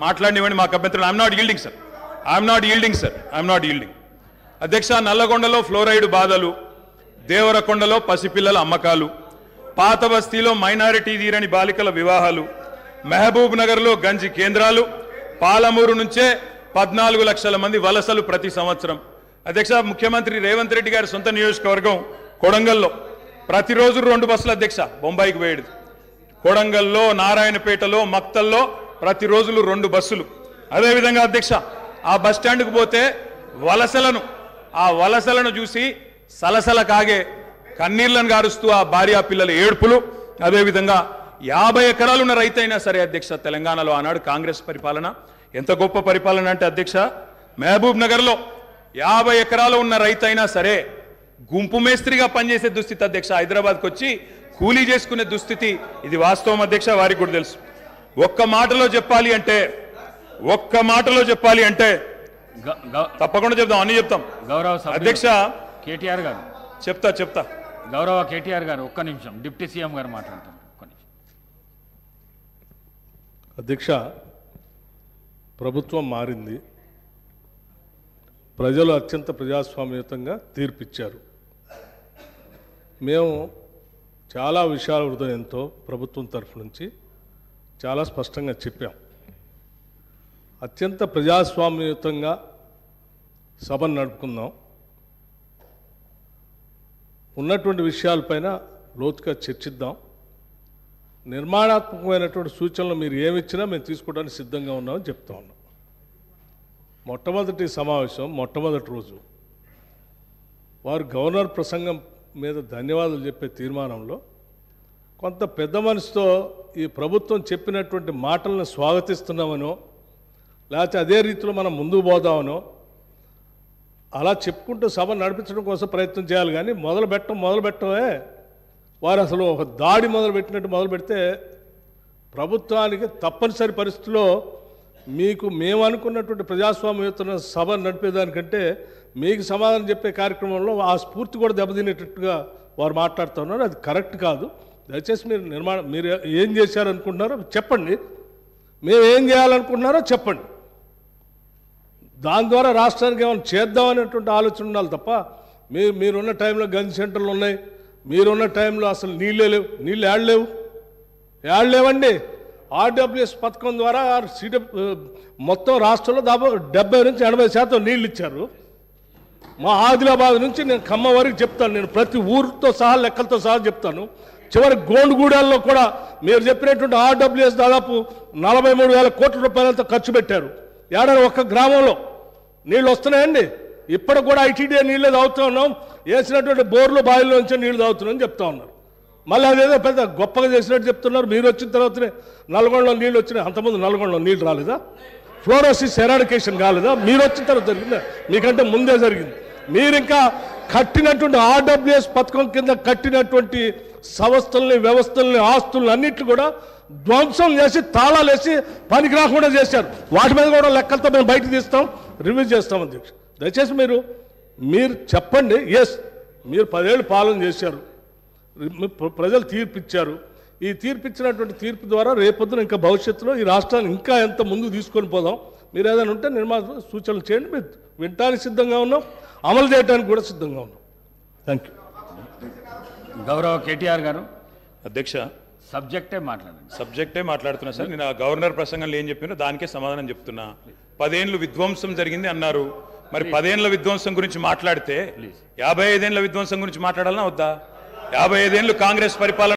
మాట్లాడినివ్వండి మాకు అభ్యంతరం. I'm not yielding sir, I'm not yielding sir, I'm not yielding. అధ్యక్ష, నల్లగొండలో fluoride బాధలు, దేవరకొండలో పసిపిల్లల అమ్మకాలు, పాత బస్తీలో మైనారిటీ తీరని బాలికల వివాహాలు, మహబూబ్ నగర్లో గంజి కేంద్రాలు, పాలమూరు నుంచే 14 లక్షల మంది వలసలు ప్రతి సంవత్సరం. అధ్యక్ష, ముఖ్యమంత్రి రేవంత్ రెడ్డి గారి సొంత నియోజకవర్గం కొడంగల్లో ప్రతిరోజు 2 బస్సులు అధ్యక్ష బొంబాయికి పోయేది. కొడంగల్లో, నారాయణపేటలో, మక్తల్లో ప్రతిరోజులు 2 బస్సులు. అదేవిధంగా అధ్యక్ష, ఆ బస్ స్టాండ్కు పోతే ఆ వలసలను చూసి సలసల కాగే కన్నీళ్లను గారుస్తూ ఆ భార్య పిల్లల ఏడుపులు. అదేవిధంగా 50 ఎకరాలున్న రైతైనా సరే అధ్యక్ష, తెలంగాణలో ఆనాడు కాంగ్రెస్ పరిపాలన ఎంత గొప్ప పరిపాలన అంటే అధ్యక్ష, మహబూబ్ నగర్లో 50 ఎకరాలు ఉన్న రైతైనా సరే గుంపు మేస్త్రిగా పనిచేసే దుస్థితి అధ్యక్ష. హైదరాబాద్కి వచ్చి కూలీ చేసుకునే దుస్థితి. ఇది వాస్తవం అధ్యక్ష, వారికి కూడా తెలుసు. ఒక్క మాటలో చెప్పాలి అంటే తప్పకుండా చెప్తాం, అన్ని చెప్తాం. గౌరవ అధ్యక్ష కేటీఆర్ గారు చెప్తా గౌరవ కేటీఆర్ గారు ఒక్క నిమిషం, డిప్యూటీ సీఎం గారు మాట్లాడతారు. ఒక్క నిమిషం. అధ్యక్ష, ప్రభుత్వం మారింది, ప్రజలు అత్యంత ప్రజాస్వామ్యయుతంగా తీర్పిచ్చారు. మేము చాలా విషయాల హృదయంతో ప్రభుత్వం తరఫు నుంచి చాలా స్పష్టంగా చెప్పాం. అత్యంత ప్రజాస్వామ్యయుతంగా సభను నడుపుకుందాం, ఉన్నటువంటి విషయాలపైన లోతుగా చర్చిద్దాం, నిర్మాణాత్మకమైనటువంటి సూచనలు మీరు ఏమిచ్చినా మేము తీసుకోవడానికి సిద్ధంగా ఉన్నామని చెప్తా ఉన్నాం. మొట్టమొదటి సమావేశం, మొట్టమొదటి రోజు వారు గవర్నర్ ప్రసంగం మీద ధన్యవాదాలు చెప్పే తీర్మానంలో కొంత పెద్ద మనసుతో ఈ ప్రభుత్వం చెప్పినటువంటి మాటలను స్వాగతిస్తున్నామనో, లేకపోతే అదే రీతిలో మనం ముందుకు పోదామనో అలా చెప్పుకుంటూ సభ నడిపించడం కోసం ప్రయత్నం చేయాలి. కానీ మొదలుపెట్టమే వారు అసలు ఒక దాడి మొదలుపెట్టినట్టు మొదలు పెడితే ప్రభుత్వానికి తప్పనిసరి పరిస్థితుల్లో మీకు మేము అనుకున్నటువంటి ప్రజాస్వామ్యయుత సభ నడిపేదానికంటే మీకు సమాధానం చెప్పే కార్యక్రమంలో ఆ స్ఫూర్తి కూడా దెబ్బతినేటట్టుగా వారు మాట్లాడుతున్నారు. అది కరెక్ట్ కాదు. దయచేసి మీరు ఏం చేశారనుకుంటున్నారో చెప్పండి, మేము ఏం చేయాలనుకుంటున్నారో చెప్పండి. దాని ద్వారా రాష్ట్రానికి ఏమైనా చేద్దామనేటువంటి ఆలోచన ఉండాలి తప్ప మీరున్న టైంలో గంజి సెంటర్లు ఉన్నాయి, మీరున్న టైంలో అసలు నీళ్ళే లేవు. నీళ్ళు ఏడలేవండి. ఆర్డబ్ల్యూఎస్ పథకం ద్వారా మొత్తం రాష్ట్రంలో దాదాపు 70 నుంచి 80% నీళ్ళు ఇచ్చారు. మా ఆదిలాబాద్ నుంచి నేను ఖమ్మం వరకు చెప్తాను, నేను ప్రతి ఊరితో సహా లెక్కలతో సహా చెప్తాను. చివరి గోండుగూడల్లో కూడా మీరు చెప్పినటువంటి ఆర్డబ్ల్యూఎస్ దాదాపు 43,000 కోట్ల రూపాయలతో ఖర్చు పెట్టారు. ఏడాది ఒక్క గ్రామంలో నీళ్ళు వస్తున్నాయండి. ఇప్పటికి కూడా ఐటీడీ నీళ్ళే తాగుతూ ఉన్నాం, వేసినటువంటి బోర్లు బావిలో నుంచి నీళ్ళు తాగుతున్నామని చెప్తా ఉన్నారు. మళ్ళీ అదేదో పెద్ద గొప్పగా చేసినట్టు చెప్తున్నారు. మీరు వచ్చిన తర్వాతనే నల్గొండలో నీళ్ళు వచ్చినాయి, అంతకుముందు నల్గొండలో నీళ్ళు రాలేదా? ఫ్లోరోసిస్ ఎరాడికేషన్ కాలేదా? మీరు వచ్చిన తర్వాత జరిగిందా? మీకంటే ముందే జరిగింది. మీరు ఇంకా కట్టినటువంటి ఆర్డబ్ల్యూఎస్ పథకం కింద కట్టినటువంటి సంస్థల్ని, వ్యవస్థల్ని, ఆస్తుల్ని అన్నింటినీ కూడా ధ్వంసం చేసి తాళాలు వేసి పనికి రాకుండా చేశారు. వాటి మీద కూడా లెక్కలతో మేము బయటకు తీస్తాం, రివ్యూ చేస్తాం. అధ్యక్ష, దయచేసి మీరు చెప్పండి. ఎస్, మీరు 10 ఏళ్ళు పాలన చేశారు, ప్రజలు తీర్పిచ్చారు. ఈ తీర్పిచ్చినటువంటి తీర్పు ద్వారా రేపొద్దున ఇంకా భవిష్యత్తులో ఈ రాష్ట్రాన్ని ఇంకా ఎంత ముందుకు తీసుకొని పోదాం. మీరు ఏదైనా ఉంటే సూచనలు చేయండి. మీరు వినటానికి సిద్ధంగా ఉన్నాం, అమలు చేయడానికి కూడా సిద్ధంగా ఉన్నాం. Thank you. గౌరవ కేటీఆర్ గారు అధ్యక్ష, సబ్జెక్టే మాట్లాడుతున్నా సార్. నేను ఆ గవర్నర్ ప్రసంగంలో ఏం చెప్పినా దానికే సమాధానం చెప్తున్నా. 10 ఏళ్ళు విధ్వంసం జరిగింది అన్నారు. మరి 10 ఏళ్ల విధ్వంసం గురించి మాట్లాడితే 55 ఏళ్ల విధ్వంసం గురించి మాట్లాడాలన్నా వద్దా? 55 ఏళ్ళు కాంగ్రెస్ పరిపాలన